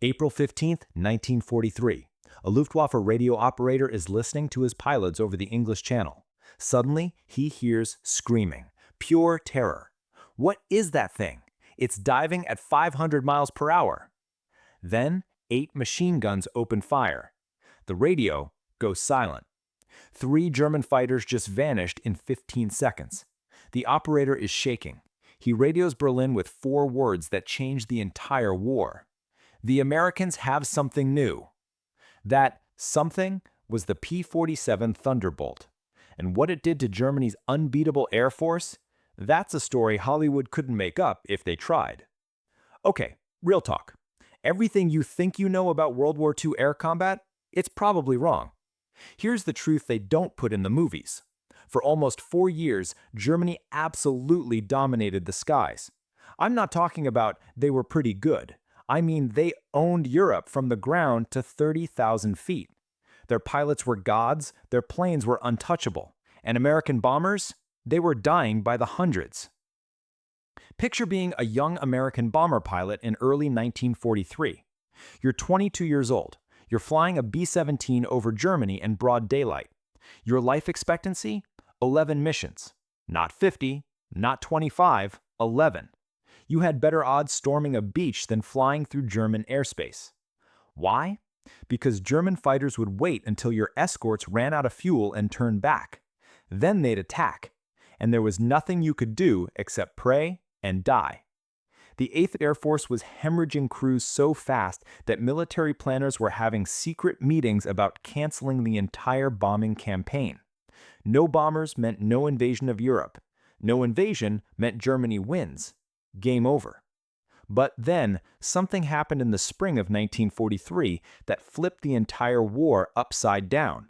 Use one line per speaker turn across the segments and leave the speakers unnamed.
April 15th, 1943. A Luftwaffe radio operator is listening to his pilots over the English Channel. Suddenly, he hears screaming. Pure terror. What is that thing? It's diving at 500 miles per hour. Then, 8 machine guns open fire. The radio goes silent. 3 German fighters just vanished in 15 seconds. The operator is shaking. He radios Berlin with 4 words that change the entire war. The Americans have something new. That something was the P-47 Thunderbolt. And what it did to Germany's unbeatable air force, that's a story Hollywood couldn't make up if they tried. Okay, real talk. Everything you think you know about World War II air combat, it's probably wrong. Here's the truth they don't put in the movies. For almost 4 years, Germany absolutely dominated the skies. I'm not talking about they were pretty good. I mean they owned Europe from the ground to 30,000 feet. Their pilots were gods, their planes were untouchable, and American bombers, they were dying by the hundreds. Picture being a young American bomber pilot in early 1943. You're 22 years old. You're flying a B-17 over Germany in broad daylight. Your life expectancy? 11 missions. Not 50, not 25, 11. You had better odds storming a beach than flying through German airspace. Why? Because German fighters would wait until your escorts ran out of fuel and turned back. Then they'd attack, and there was nothing you could do except pray and die. The 8th Air Force was hemorrhaging crews so fast that military planners were having secret meetings about canceling the entire bombing campaign. No bombers meant no invasion of Europe. No invasion meant Germany wins. Game over. But then, something happened in the spring of 1943 that flipped the entire war upside down.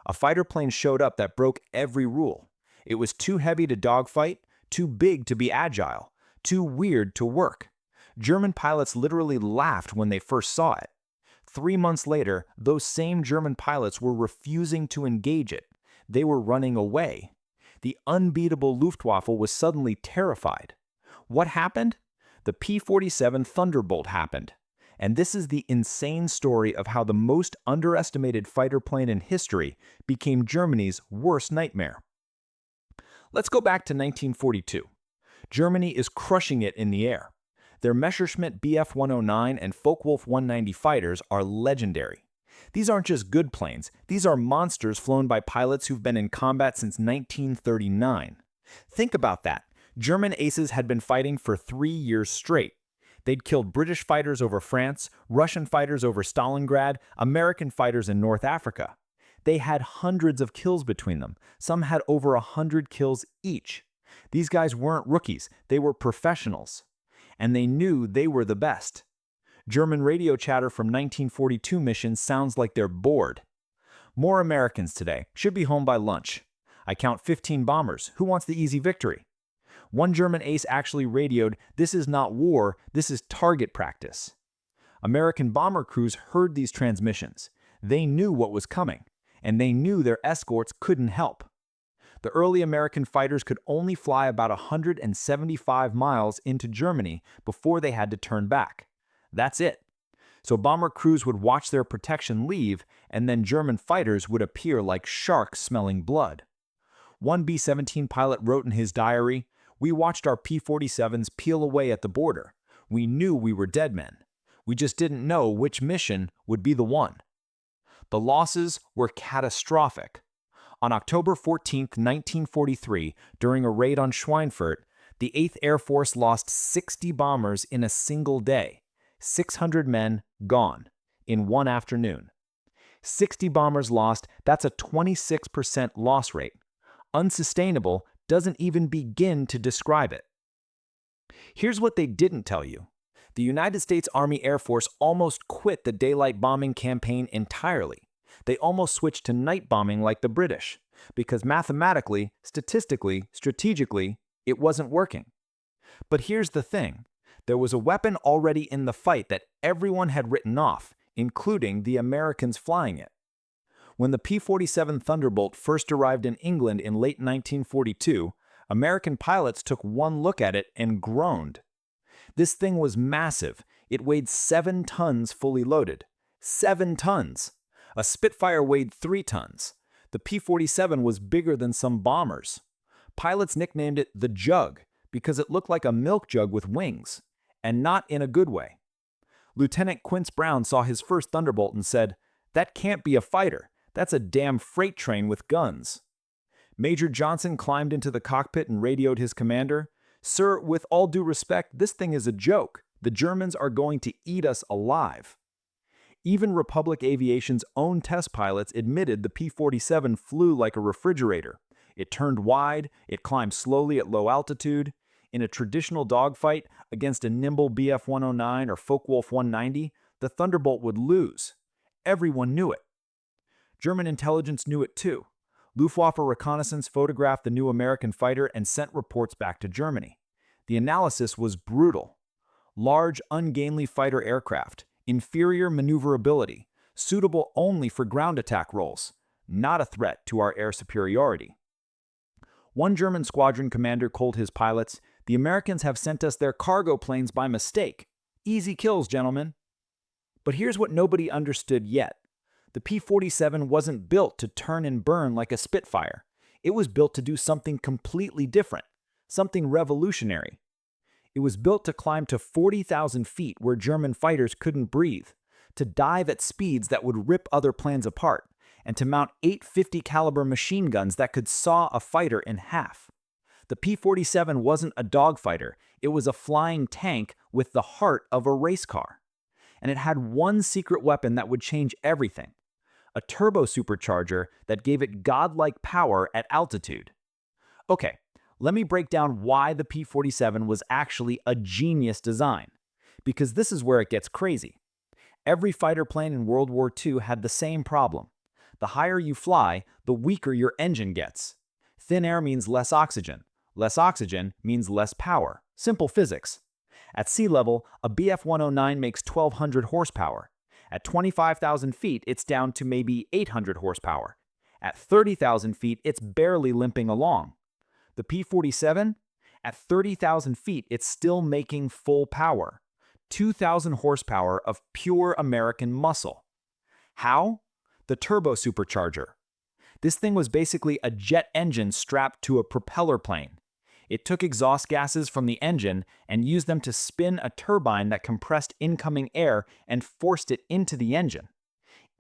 A fighter plane showed up that broke every rule. It was too heavy to dogfight, too big to be agile, too weird to work. German pilots literally laughed when they first saw it. 3 months later, those same German pilots were refusing to engage it. They were running away. The unbeatable Luftwaffe was suddenly terrified. What happened? The P-47 Thunderbolt happened. And this is the insane story of how the most underestimated fighter plane in history became Germany's worst nightmare. Let's go back to 1942. Germany is crushing it in the air. Their Messerschmitt Bf-109 and Focke-Wulf 190 fighters are legendary. These aren't just good planes, these are monsters flown by pilots who've been in combat since 1939. Think about that. German aces had been fighting for 3 years straight. They'd killed British fighters over France, Russian fighters over Stalingrad, American fighters in North Africa. They had hundreds of kills between them. Some had over 100 kills each. These guys weren't rookies, they were professionals. And they knew they were the best. German radio chatter from 1942 missions sounds like they're bored. More Americans today should be home by lunch. I count 15 bombers. Who wants the easy victory? One German ace actually radioed, "This is not war, this is target practice." American bomber crews heard these transmissions. They knew what was coming, and they knew their escorts couldn't help. The early American fighters could only fly about 175 miles into Germany before they had to turn back. That's it. So bomber crews would watch their protection leave, and then German fighters would appear like sharks smelling blood. One B-17 pilot wrote in his diary, "We watched our P-47s peel away at the border. We knew we were dead men. We just didn't know which mission would be the one." The losses were catastrophic. On October 14, 1943, during a raid on Schweinfurt, the 8th Air Force lost 60 bombers in a single day. 600 men gone in one afternoon. 60 bombers lost, that's a 26% loss rate. Unsustainable doesn't even begin to describe it. Here's what they didn't tell you. The United States Army Air Force almost quit the daylight bombing campaign entirely. They almost switched to night bombing like the British, because mathematically, statistically, strategically, it wasn't working. But here's the thing. There was a weapon already in the fight that everyone had written off, including the Americans flying it. When the P-47 Thunderbolt first arrived in England in late 1942, American pilots took one look at it and groaned. This thing was massive. It weighed 7 tons fully loaded. 7 tons! A Spitfire weighed 3 tons. The P-47 was bigger than some bombers. Pilots nicknamed it the Jug because it looked like a milk jug with wings, and not in a good way. Lieutenant Quince Brown saw his first Thunderbolt and said, "That can't be a fighter. That's a damn freight train with guns." Major Johnson climbed into the cockpit and radioed his commander, "Sir, with all due respect, this thing is a joke. The Germans are going to eat us alive." Even Republic Aviation's own test pilots admitted the P-47 flew like a refrigerator. It turned wide, it climbed slowly at low altitude. In a traditional dogfight against a nimble Bf-109 or Focke-Wulf 190, the Thunderbolt would lose. Everyone knew it. German intelligence knew it too. Luftwaffe reconnaissance photographed the new American fighter and sent reports back to Germany. The analysis was brutal. Large, ungainly fighter aircraft, inferior maneuverability, suitable only for ground attack roles, not a threat to our air superiority. One German squadron commander told his pilots, "The Americans have sent us their cargo planes by mistake. Easy kills, gentlemen." But here's what nobody understood yet. The P-47 wasn't built to turn and burn like a Spitfire. It was built to do something completely different, something revolutionary. It was built to climb to 40,000 feet where German fighters couldn't breathe, to dive at speeds that would rip other planes apart, and to mount 850 caliber machine guns that could saw a fighter in half. The P-47 wasn't a dogfighter, it was a flying tank with the heart of a race car. And it had one secret weapon that would change everything: a turbo supercharger that gave it godlike power at altitude. Okay, let me break down why the P-47 was actually a genius design, because this is where it gets crazy. Every fighter plane in World War II had the same problem. The higher you fly, the weaker your engine gets. Thin air means less oxygen. Less oxygen means less power. Simple physics. At sea level, a Bf-109 makes 1,200 horsepower. At 25,000 feet, it's down to maybe 800 horsepower. At 30,000 feet, it's barely limping along. The P-47? At 30,000 feet, it's still making full power. 2,000 horsepower of pure American muscle. How? The turbo supercharger. This thing was basically a jet engine strapped to a propeller plane. It took exhaust gases from the engine and used them to spin a turbine that compressed incoming air and forced it into the engine.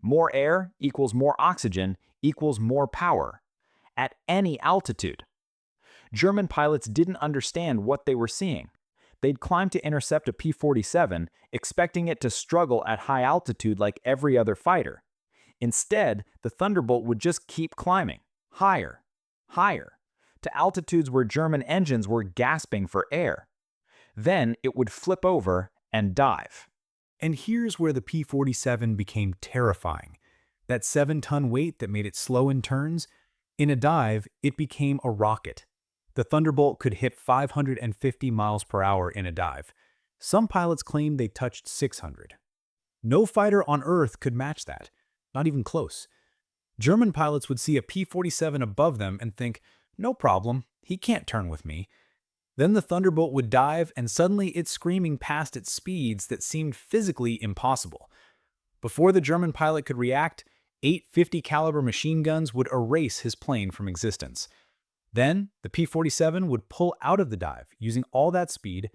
More air equals more oxygen equals more power, at any altitude. German pilots didn't understand what they were seeing. They'd climb to intercept a P-47, expecting it to struggle at high altitude like every other fighter. Instead, the Thunderbolt would just keep climbing, higher, higher, to altitudes where German engines were gasping for air. Then it would flip over and dive. And here's where the P-47 became terrifying. That 7-ton weight that made it slow in turns, in a dive, it became a rocket. The Thunderbolt could hit 550 miles per hour in a dive. Some pilots claimed they touched 600. No fighter on Earth could match that, not even close. German pilots would see a P-47 above them and think, "No problem, he can't turn with me." Then the Thunderbolt would dive, and suddenly it's screaming past at speeds that seemed physically impossible. Before the German pilot could react, 850 caliber machine guns would erase his plane from existence. Then, the P-47 would pull out of the dive, using all that speed,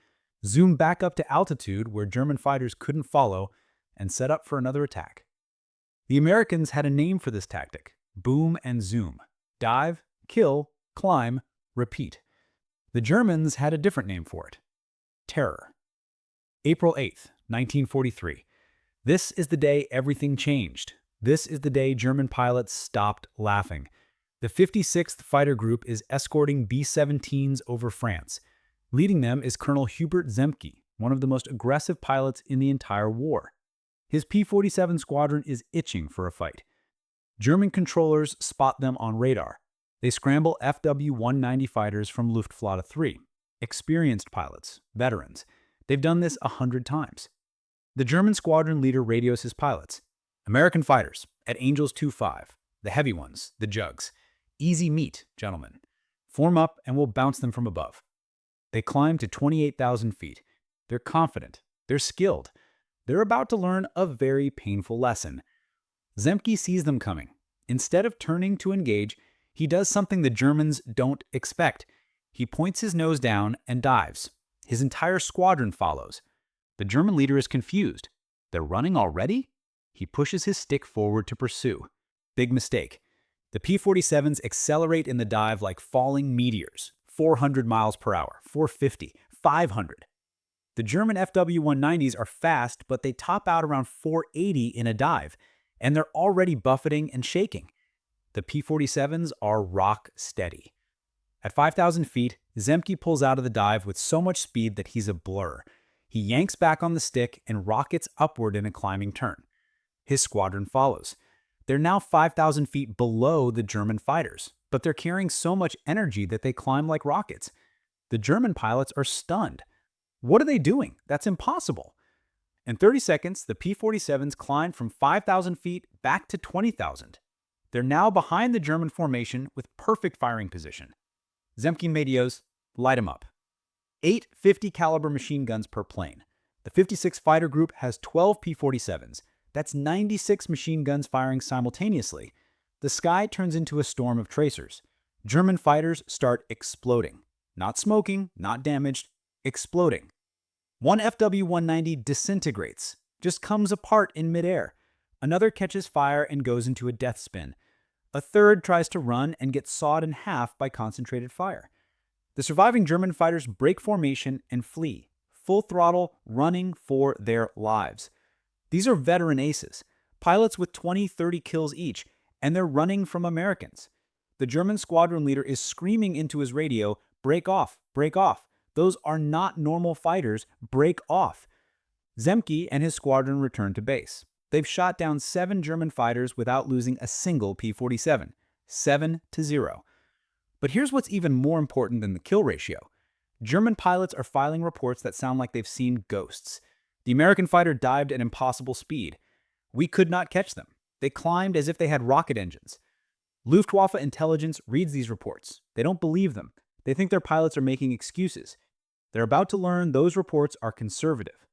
zoom back up to altitude where German fighters couldn't follow, and set up for another attack. The Americans had a name for this tactic: boom and zoom. Dive, kill, climb, repeat. The Germans had a different name for it: terror. April 8th, 1943. This is the day everything changed. This is the day German pilots stopped laughing. The 56th Fighter Group is escorting B-17s over France. Leading them is Colonel Hubert Zemke, one of the most aggressive pilots in the entire war. His P-47 squadron is itching for a fight. German controllers spot them on radar. They scramble FW-190 fighters from Luftwaffe 3. Experienced pilots, veterans. They've done this 100 times. The German squadron leader radios his pilots. "American fighters, at Angels 2-5. The heavy ones, the jugs. Easy meat, gentlemen. Form up and we'll bounce them from above." They climb to 28,000 feet. They're confident. They're skilled.
They're about to learn a very painful lesson. Zemke sees them coming. Instead of turning to engage, he does something the Germans don't expect. He points his nose down and dives. His entire squadron follows. The German leader is confused. They're running already? He pushes his stick forward to pursue. Big mistake. The P-47s accelerate in the dive like falling meteors. 400 miles per hour, 450, 500. The German FW-190s are fast, but they top out around 480 in a dive, and they're already buffeting and shaking. The P-47s are rock steady. At 5,000 feet, Zemke pulls out of the dive with so much speed that he's a blur. He yanks back on the stick and rockets upward in a climbing turn. His squadron follows. They're now 5,000 feet below the German fighters, but they're carrying so much energy that they climb like rockets. The German pilots are stunned. What are they doing? That's impossible. In 30 seconds, the P-47s climbed from 5,000 feet back to 20,000. They're now behind the German formation with perfect firing position. Zemke and Medios light them up. 8 50 caliber machine guns per plane. The 56 fighter group has 12 P-47s. That's 96 machine guns firing simultaneously. The sky turns into a storm of tracers. German fighters start exploding. Not smoking, not damaged, exploding. One FW-190 disintegrates, just comes apart in midair. Another catches fire and goes into a death spin. A third tries to run and gets sawed in half by concentrated fire. The surviving German fighters break formation and flee, full throttle, running for their lives. These are veteran aces, pilots with 20-30 kills each, and they're running from Americans. The German squadron leader is screaming into his radio, "Break off, break off. Those are not normal fighters, break off." Zemke and his squadron return to base. They've shot down 7 German fighters without losing a single P-47, 7-0. But here's what's even more important than the kill ratio. German pilots are filing reports that sound like they've seen ghosts. The American fighter dived at impossible speed. We could not catch them. They climbed as if they had rocket engines. Luftwaffe intelligence reads these reports. They don't believe them. They think their pilots are making excuses. They're about to learn those reports are conservative.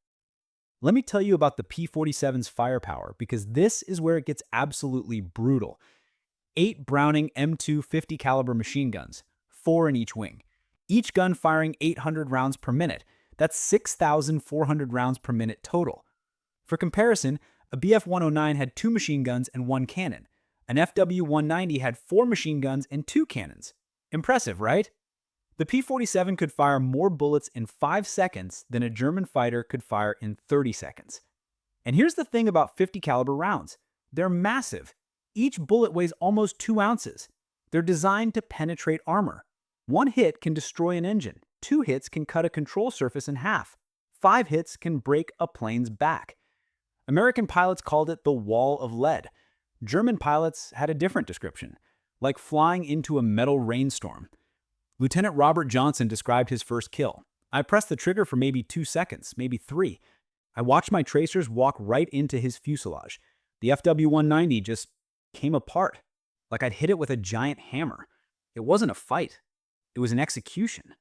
Let me tell you about the P-47's firepower, because this is where it gets absolutely brutal. 8 Browning M2 50 caliber machine guns, 4 in each wing. Each gun firing 800 rounds per minute. That's 6,400 rounds per minute total. For comparison, a Bf-109 had 2 machine guns and 1 cannon. An FW-190 had 4 machine guns and 2 cannons. Impressive, right? The P-47 could fire more bullets in 5 seconds than a German fighter could fire in 30 seconds. And here's the thing about 50 caliber rounds. They're massive. Each bullet weighs almost 2 ounces. They're designed to penetrate armor. 1 hit can destroy an engine. 2 hits can cut a control surface in half. 5 hits can break a plane's back. American pilots called it the wall of lead. German pilots had a different description, like flying into a metal rainstorm. Lieutenant Robert Johnson described his first kill. "I pressed the trigger for maybe 2 seconds, maybe 3. I watched my tracers walk right into his fuselage. The FW-190 just came apart, like I'd hit it with a giant hammer. It wasn't a fight. It was an execution."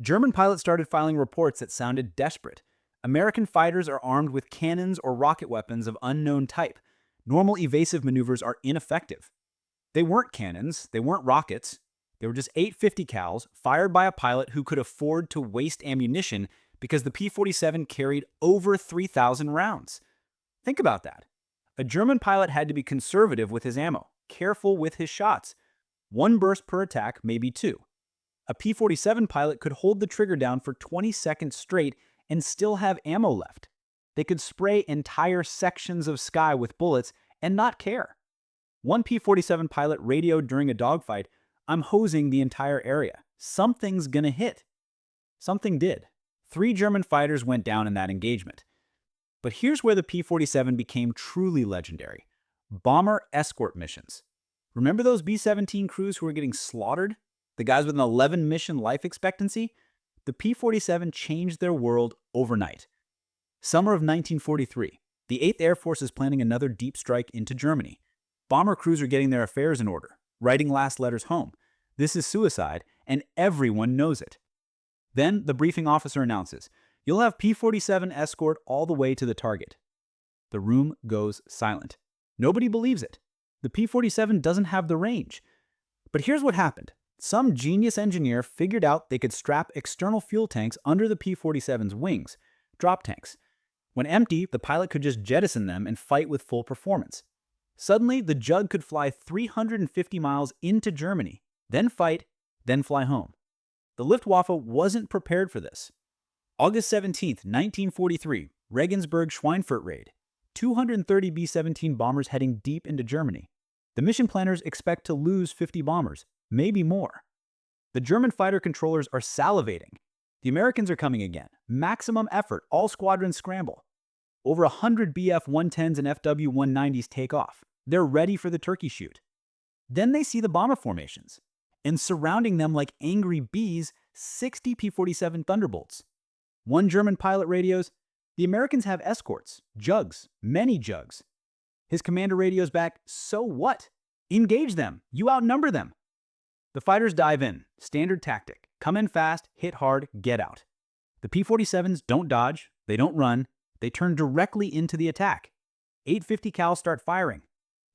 German pilots started filing reports that sounded desperate. American fighters are armed with cannons or rocket weapons of unknown type. Normal evasive maneuvers are ineffective. They weren't cannons, they weren't rockets. They were just 8 50 cals fired by a pilot who could afford to waste ammunition because the P-47 carried over 3,000 rounds. Think about that. A German pilot had to be conservative with his ammo, careful with his shots. 1 burst per attack, maybe 2. A P-47 pilot could hold the trigger down for 20 seconds straight and still have ammo left. They could spray entire sections of sky with bullets and not care. One P-47 pilot radioed during a dogfight, "I'm hosing the entire area. Something's gonna hit." Something did. 3 German fighters went down in that engagement. But here's where the P-47 became truly legendary. Bomber escort missions. Remember those B-17 crews who were getting slaughtered? The guys with an 11-mission life expectancy? The P-47 changed their world overnight. Summer of 1943, the 8th Air Force is planning another deep strike into Germany. Bomber crews are getting their affairs in order, writing last letters home. This is suicide, and everyone knows it. Then the briefing officer announces, You'll have P-47 escort all the way to the target. The room goes silent. Nobody believes it. The P-47 doesn't have the range. But here's what happened. Some genius engineer figured out they could strap external fuel tanks under the P-47's wings, drop tanks. When empty, the pilot could just jettison them and fight with full performance. Suddenly, the Jug could fly 350 miles into Germany, then fight, then fly home. The Luftwaffe wasn't prepared for this. August 17, 1943, Regensburg-Schweinfurt raid. 230 B-17 bombers heading deep into Germany. The mission planners expect to lose 50 bombers, maybe more. The German fighter controllers are salivating. The Americans are coming again. Maximum effort, all squadrons scramble. Over 100 Bf-110s and Fw-190s take off. They're ready for the turkey shoot. Then they see the bomber formations, and surrounding them like angry bees, 60 P-47 Thunderbolts. One German pilot radios, "The Americans have escorts, Jugs, many Jugs." His commander radios back, "So what? Engage them. You outnumber them." The fighters dive in. Standard tactic. Come in fast, hit hard, get out. The P-47s don't dodge, they don't run, they turn directly into the attack. 850 cal start firing.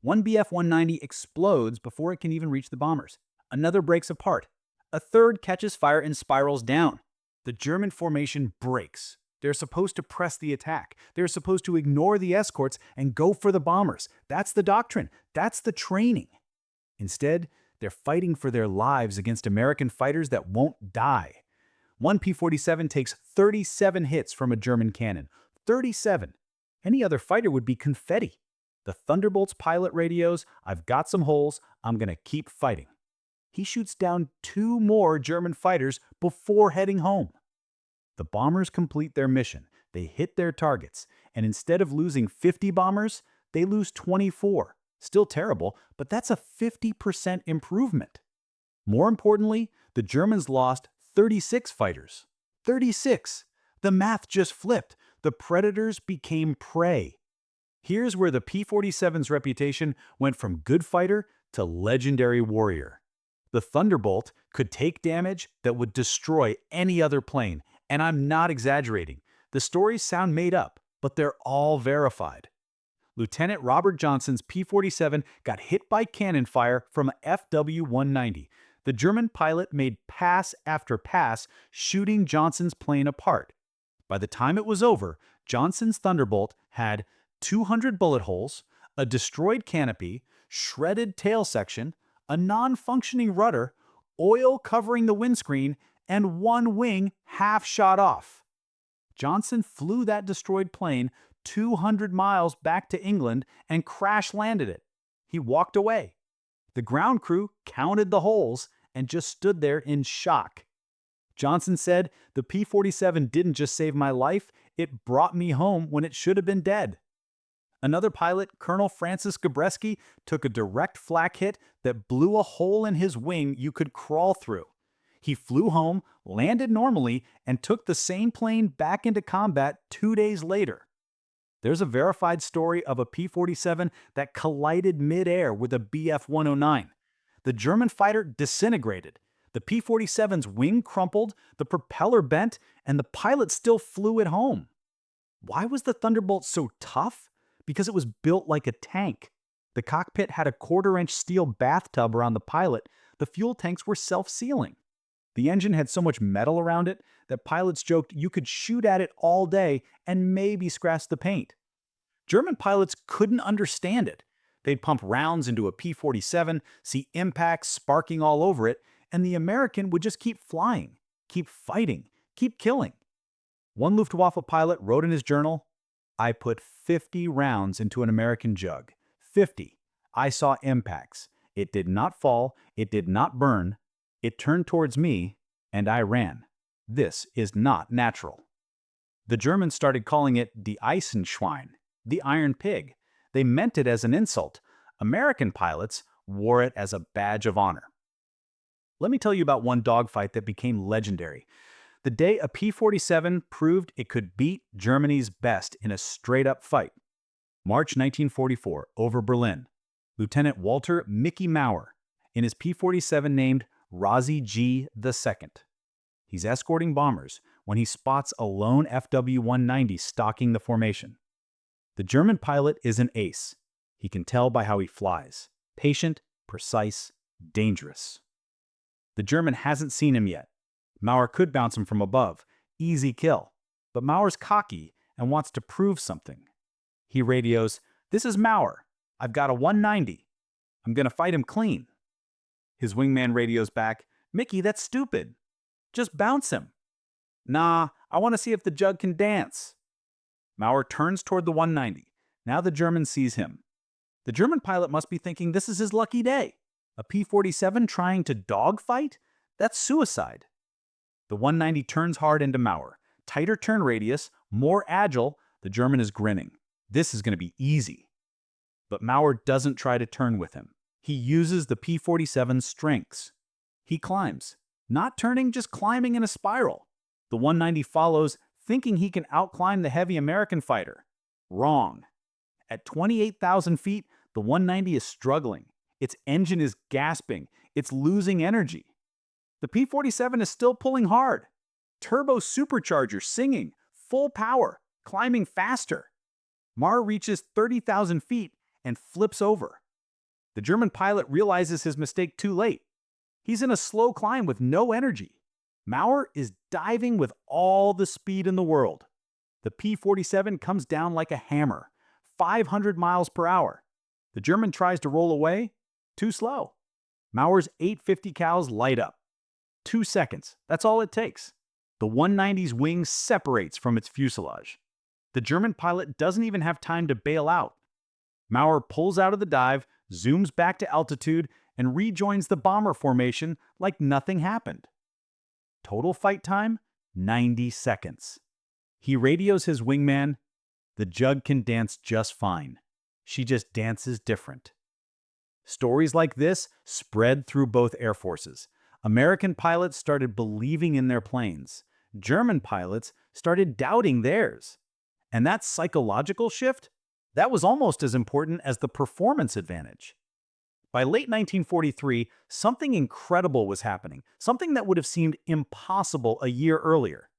One Bf-190 explodes before it can even reach the bombers. Another breaks apart. A third catches fire and spirals down. The German formation breaks. They're supposed to press the attack. They're supposed to ignore the escorts and go for the bombers. That's the doctrine. That's the training. Instead, they're fighting for their lives against American fighters that won't die. One P-47 takes 37 hits from a German cannon. 37. Any other fighter would be confetti. The Thunderbolt's pilot radios, "I've got some holes, I'm gonna keep fighting." He shoots down 2 more German fighters before heading home. The bombers complete their mission. They hit their targets, and instead of losing 50 bombers, they lose 24. Still terrible, but that's a 50% improvement. More importantly, the Germans lost 36 fighters. 36! The math just flipped. The predators became prey. Here's where the P-47's reputation went from good fighter to legendary warrior. The Thunderbolt could take damage that would destroy any other plane, and I'm not exaggerating. The stories sound made up, but they're all verified. Lieutenant Robert Johnson's P-47 got hit by cannon fire from a Fw-190. The German pilot made pass after pass, shooting Johnson's plane apart. By the time it was over, Johnson's Thunderbolt had 200 bullet holes, a destroyed canopy, shredded tail section, a non-functioning rudder, oil covering the windscreen, and one wing half shot off. Johnson flew that destroyed plane 200 miles back to England and crash-landed it. He walked away. The ground crew counted the holes and just stood there in shock. Johnson said, "The P-47 didn't just save my life, it brought me home when it should have been dead." Another pilot, Colonel Francis Gabreski, took a direct flak hit that blew a hole in his wing you could crawl through. He flew home, landed normally, and took the same plane back into combat 2 days later. There's a verified story of a P-47 that collided mid-air with a Bf-109. The German fighter disintegrated. The P-47's wing crumpled, the propeller bent, and the pilot still flew it home. Why was the Thunderbolt so tough? Because it was built like a tank. The cockpit had a 1/4-inch steel bathtub around the pilot. The fuel tanks were self-sealing. The engine had so much metal around it that pilots joked you could shoot at it all day and maybe scratch the paint. German pilots couldn't understand it. They'd pump rounds into a P-47, see impacts sparking all over it, and the American would just keep flying, keep fighting, keep killing. One Luftwaffe pilot wrote in his journal, "I put 50 rounds into an American Jug. 50. I saw impacts. It did not fall. It did not burn. It turned towards me, and I ran. This is not natural." The Germans started calling it the Eisenschwein, the Iron Pig. They meant it as an insult. American pilots wore it as a badge of honor. Let me tell you about one dogfight that became legendary. The day a P-47 proved it could beat Germany's best in a straight-up fight. March 1944, over Berlin. Lieutenant Walter Mickey Maurer in his P-47 named Razi G II. He's escorting bombers when he spots a lone FW-190 stalking the formation. The German pilot is an ace. He can tell by how he flies. Patient, precise, dangerous. The German hasn't seen him yet. Maurer could bounce him from above. Easy kill. But Maurer's cocky and wants to prove something. He radios, "This is Maurer. I've got a 190. I'm gonna fight him clean." His wingman radios back, "Mickey, that's stupid. Just bounce him." "Nah, I want to see if the jug can dance." Maurer turns toward the 190. Now the German sees him. The German pilot must be thinking this is his lucky day. A P-47 trying to dogfight? That's suicide. The 190 turns hard into Maurer. Tighter turn radius, more agile, the German is grinning. This is going to be easy. But Maurer doesn't try to turn with him. He uses the P-47's strengths. He climbs, not turning, just climbing in a spiral. The 190 follows, thinking he can outclimb the heavy American fighter. Wrong. At 28,000 feet, the 190 is struggling. Its engine is gasping. It's losing energy. The P-47 is still pulling hard. Turbo supercharger singing, full power, climbing faster. Maurer reaches 30,000 feet and flips over. The German pilot realizes his mistake too late. He's in a slow climb with no energy. Maurer is diving with all the speed in the world. The P-47 comes down like a hammer, 500 miles per hour. The German tries to roll away. Too slow. Maurer's 850 cals light up. 2 seconds. That's all it takes. The 190's wing separates from its fuselage. The German pilot doesn't even have time to bail out. Maurer pulls out of the dive, zooms back to altitude, and rejoins the bomber formation like nothing happened. Total fight time, 90 seconds. He radios his wingman, "The jug can dance just fine. She just dances different." Stories like this spread through both air forces. American pilots started believing in their planes. German pilots started doubting theirs. And that psychological shift, that was almost as important as the performance advantage. By late 1943, something incredible was happening, something that would have seemed impossible a year earlier.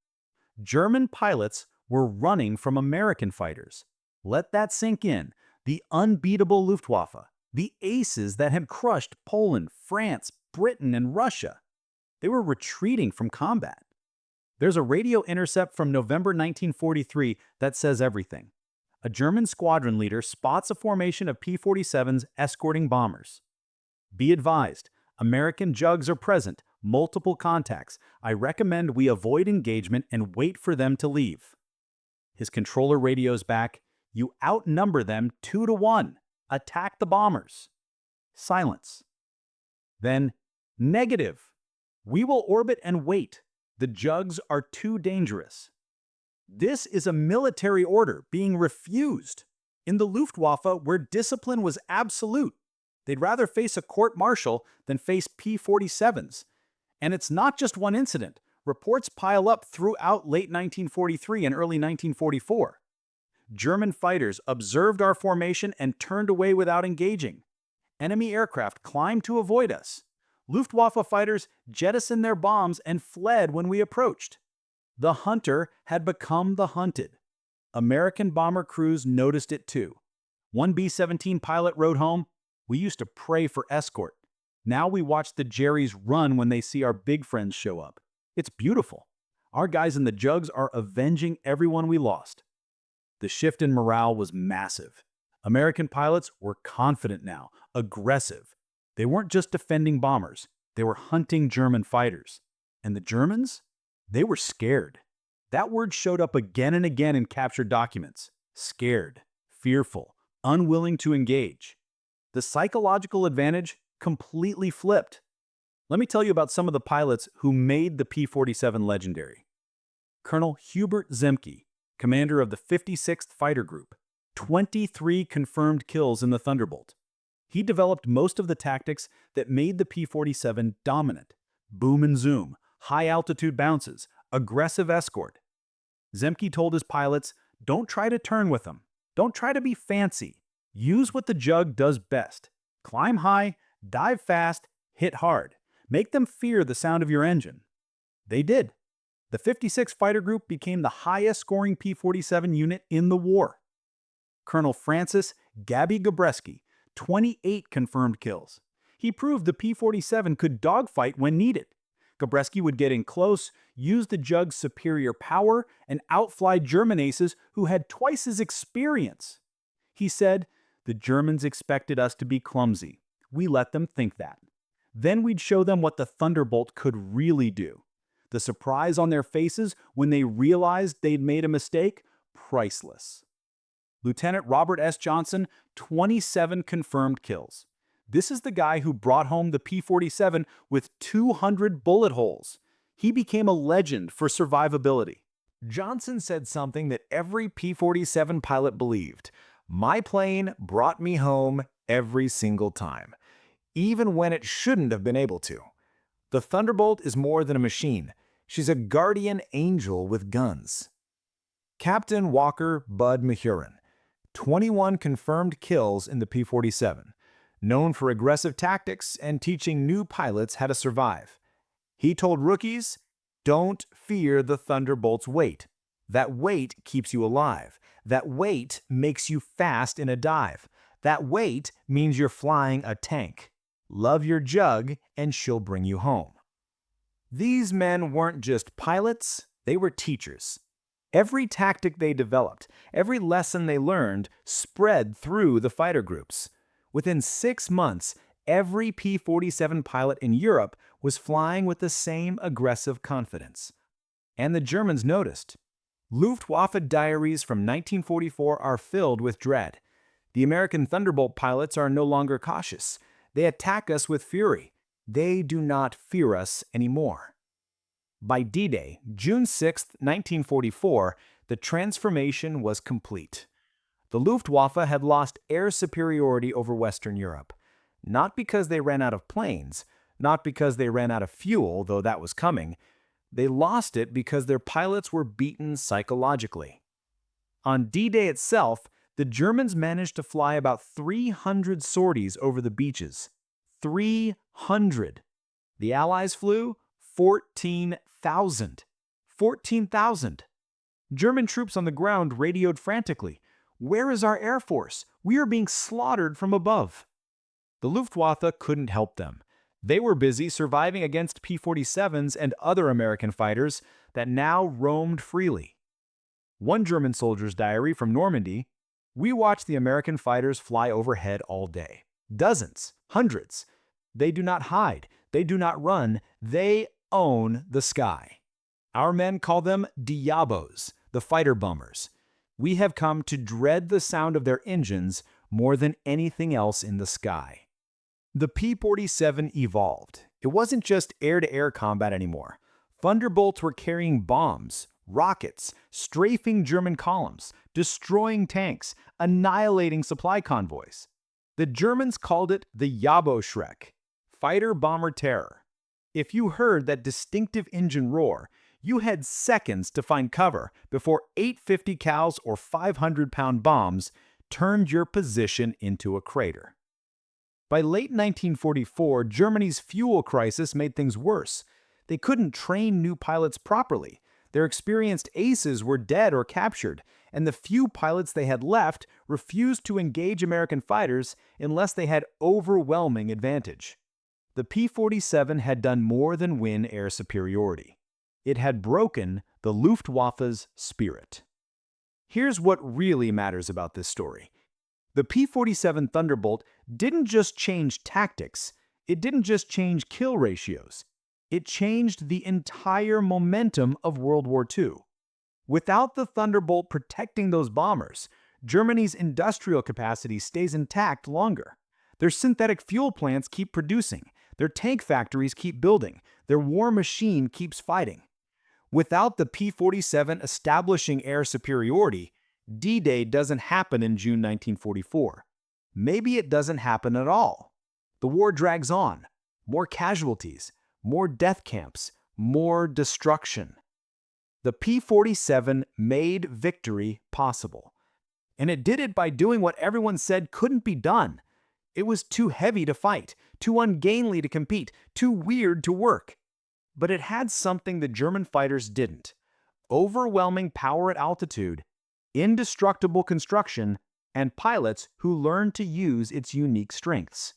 German pilots were running from American fighters. Let that sink in. The unbeatable Luftwaffe, the aces that had crushed Poland, France, Britain, and Russia. They were retreating from combat. There's a radio intercept from November 1943 that says everything. A German squadron leader spots a formation of P-47s escorting bombers. "Be advised, American jugs are present, multiple contacts. I recommend we avoid engagement and wait for them to leave." His controller radios back, "You outnumber them 2-1. Attack the bombers." Silence. Then, "Negative. We will orbit and wait. The jugs are too dangerous." This is a military order being refused. In the Luftwaffe, where discipline was absolute, they'd rather face a court-martial than face P-47s. And it's not just one incident. Reports pile up throughout late 1943 and early 1944. German fighters observed our formation and turned away without engaging. Enemy aircraft climbed to avoid us. Luftwaffe fighters jettisoned their bombs and fled when we approached. The hunter had become the hunted. American bomber crews noticed it too. One B-17 pilot wrote home, "We used to pray for escort. Now we watch the Jerrys run when they see our big friends show up. It's beautiful. Our guys in the jugs are avenging everyone we lost." The shift in morale was massive. American pilots were confident now, aggressive. They weren't just defending bombers, they were hunting German fighters. And the Germans? They were scared. That word showed up again and again in captured documents. Scared, fearful, unwilling to engage. The psychological advantage completely flipped. Let me tell you about some of the pilots who made the P-47 legendary. Colonel Hubert Zemke, commander of the 56th Fighter Group, 23 confirmed kills in the Thunderbolt. He developed most of the tactics that made the P-47 dominant. Boom and zoom, high-altitude bounces, aggressive escort. Zemke told his pilots, "Don't try to turn with them. Don't try to be fancy. Use what the jug does best. Climb high, dive fast, hit hard. Make them fear the sound of your engine." They did. The 56 Fighter Group became the highest-scoring P-47 unit in the war. Colonel Francis Gabby Gabreski, 28 confirmed kills. He proved the P-47 could dogfight when needed. Gabreski would get in close, use the Jug's superior power, and outfly German aces who had twice his experience. He said, "The Germans expected us to be clumsy. We let them think that. Then we'd show them what the Thunderbolt could really do." The surprise on their faces when they realized they'd made a mistake, priceless. Lieutenant Robert S. Johnson, 27 confirmed kills. This is the guy who brought home the P-47 with 200 bullet holes. He became a legend for survivability.
Johnson said something that every P-47 pilot believed. My plane brought me home every single time, even when it shouldn't have been able to. The Thunderbolt is more than a machine. She's a guardian angel with guns. Captain Walker Bud Mahurin, 21 confirmed kills in the P-47, known for aggressive tactics and teaching new pilots how to survive. He told rookies, "Don't fear the Thunderbolt's weight. That weight keeps you alive. That weight makes you fast in a dive. That weight means you're flying a tank. Love your Jug and she'll bring you home." These men weren't just pilots, they were teachers. Every tactic they developed, every lesson they learned, spread through the fighter groups. Within 6 months, every P-47 pilot in Europe was flying with the same aggressive confidence. And the Germans noticed. Luftwaffe diaries from 1944 are filled with dread. The American Thunderbolt pilots are no longer cautious. They attack us with fury. They do not fear us anymore. By D-Day, June 6, 1944, the transformation was complete. The Luftwaffe had lost air superiority over Western Europe. Not because they ran out of planes, not because they ran out of fuel, though that was coming. They lost it because their pilots were beaten psychologically. On D-Day itself, the Germans managed to fly about 300 sorties over the beaches. 300. The Allies flew 14,000. 14,000. German troops on the ground radioed frantically. "Where is our air force? We are being slaughtered from above." The Luftwaffe couldn't help them. They were busy surviving against P-47s and other American fighters that now roamed freely. One German soldier's diary from Normandy, "We watched the American fighters fly overhead all day. Dozens, hundreds. They do not hide. They do not run. They own the sky. Our men call them Diabos, the fighter bombers. We have come to dread the sound of their engines more than anything else in the sky." The P-47 evolved. It wasn't just air-to-air combat anymore. Thunderbolts were carrying bombs, rockets, strafing German columns, destroying tanks, annihilating supply convoys. The Germans called it the Jabo-Schreck, fighter-bomber terror. If you heard that distinctive engine roar, you had seconds to find cover before 850 cals or 500-pound bombs turned your position into a crater. By late 1944, Germany's fuel crisis made things worse. They couldn't train new pilots properly. Their experienced aces were dead or captured, and the few pilots they had left refused to engage American fighters unless they had overwhelming advantage. The P-47 had done more than win air superiority. It had broken the Luftwaffe's spirit. Here's what really matters about this story. The P-47 Thunderbolt didn't just change tactics. It didn't just change kill ratios. It changed the entire momentum of World War II. Without the Thunderbolt protecting those bombers, Germany's industrial capacity stays intact longer. Their synthetic fuel plants keep producing. Their tank factories keep building. Their war machine keeps fighting. Without the P-47 establishing air superiority, D-Day doesn't happen in June 1944. Maybe it doesn't happen at all. The war drags on. More casualties, more death camps, more destruction. The P-47 made victory possible. And it did it by doing what everyone said couldn't be done. It was too heavy to fight, too ungainly to compete, too weird to work. But it had something the German fighters didn't: overwhelming power at altitude, indestructible construction, and pilots who learned to use its unique strengths.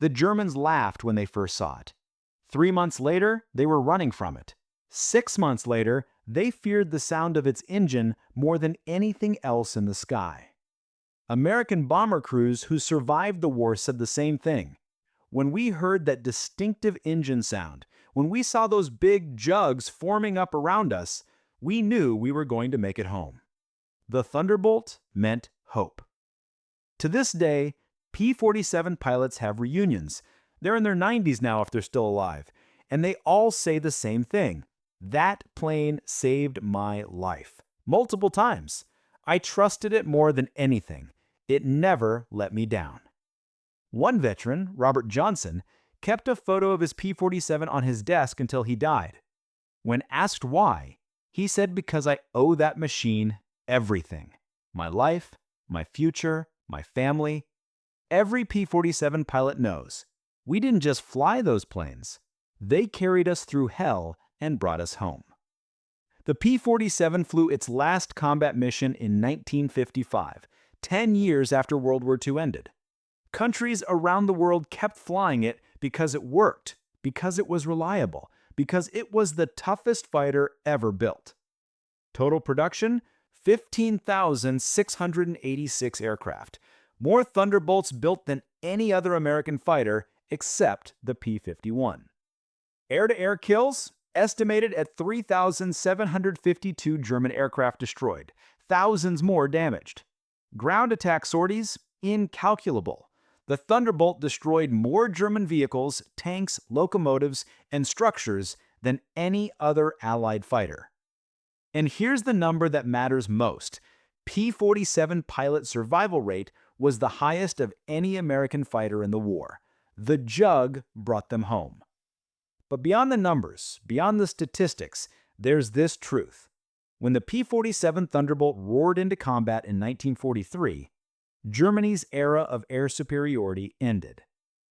The Germans laughed when they first saw it. 3 months later, they were running from it. 6 months later, they feared the sound of its engine more than anything else in the sky. American bomber crews who survived the war said the same thing. When we heard that distinctive engine sound, when we saw those big jugs forming up around us, we knew we were going to make it home. The Thunderbolt meant hope. To this day, P-47 pilots have reunions. They're in their 90s now if they're still alive, and they all say the same thing: that plane saved my life. Multiple times. I trusted it more than anything. It never let me down. One veteran, Robert Johnson, kept a photo of his P-47 on his desk until he died. When asked why, he said, "Because I owe that machine everything. My life, my future, my family." Every P-47 pilot knows we didn't just fly those planes. They carried us through hell and brought us home. The P-47 flew its last combat mission in 1955, 10 years after World War II ended. Countries around the world kept flying it because it worked, because it was reliable, because it was the toughest fighter ever built. Total production: 15,686 aircraft, more Thunderbolts built than any other American fighter except the P-51. Air-to-air kills: estimated at 3,752 German aircraft destroyed, thousands more damaged. Ground attack sorties: incalculable. The Thunderbolt destroyed more German vehicles, tanks, locomotives, and structures than any other Allied fighter. And here's the number that matters most: P-47 pilot survival rate was the highest of any American fighter in the war. The Jug brought them home. But beyond the numbers, beyond the statistics, there's this truth. When the P-47 Thunderbolt roared into combat in 1943, Germany's era of air superiority ended.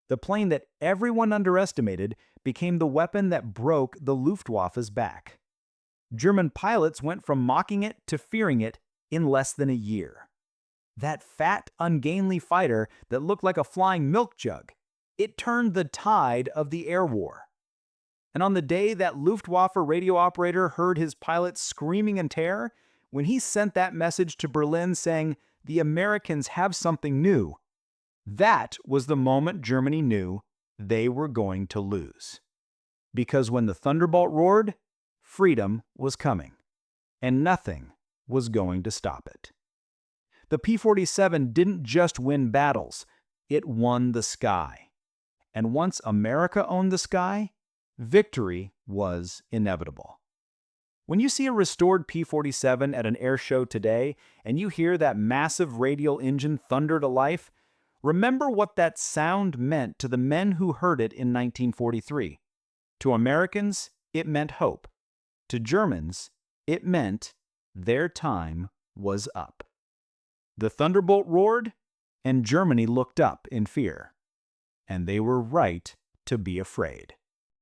The plane that everyone underestimated became the weapon that broke the Luftwaffe's back. German pilots went from mocking it to fearing it in less than a year. That fat, ungainly fighter that looked like a flying milk jug, it turned the tide of the air war. And on the day that Luftwaffe radio operator heard his pilots screaming in terror, when he sent that message to Berlin saying, "The Americans have something new," that was the moment Germany knew they were going to lose. Because when the Thunderbolt roared, freedom was coming, and nothing was going to stop it. The P-47 didn't just win battles, it won the sky. And once America owned the sky, victory was inevitable. When you see a restored P-47 at an air show today and you hear that massive radial engine thunder to life, remember what that sound meant to the men who heard it in 1943. To Americans, it meant hope. To Germans, it meant their time was up. The Thunderbolt roared, and Germany looked up in fear. And they were right to be afraid.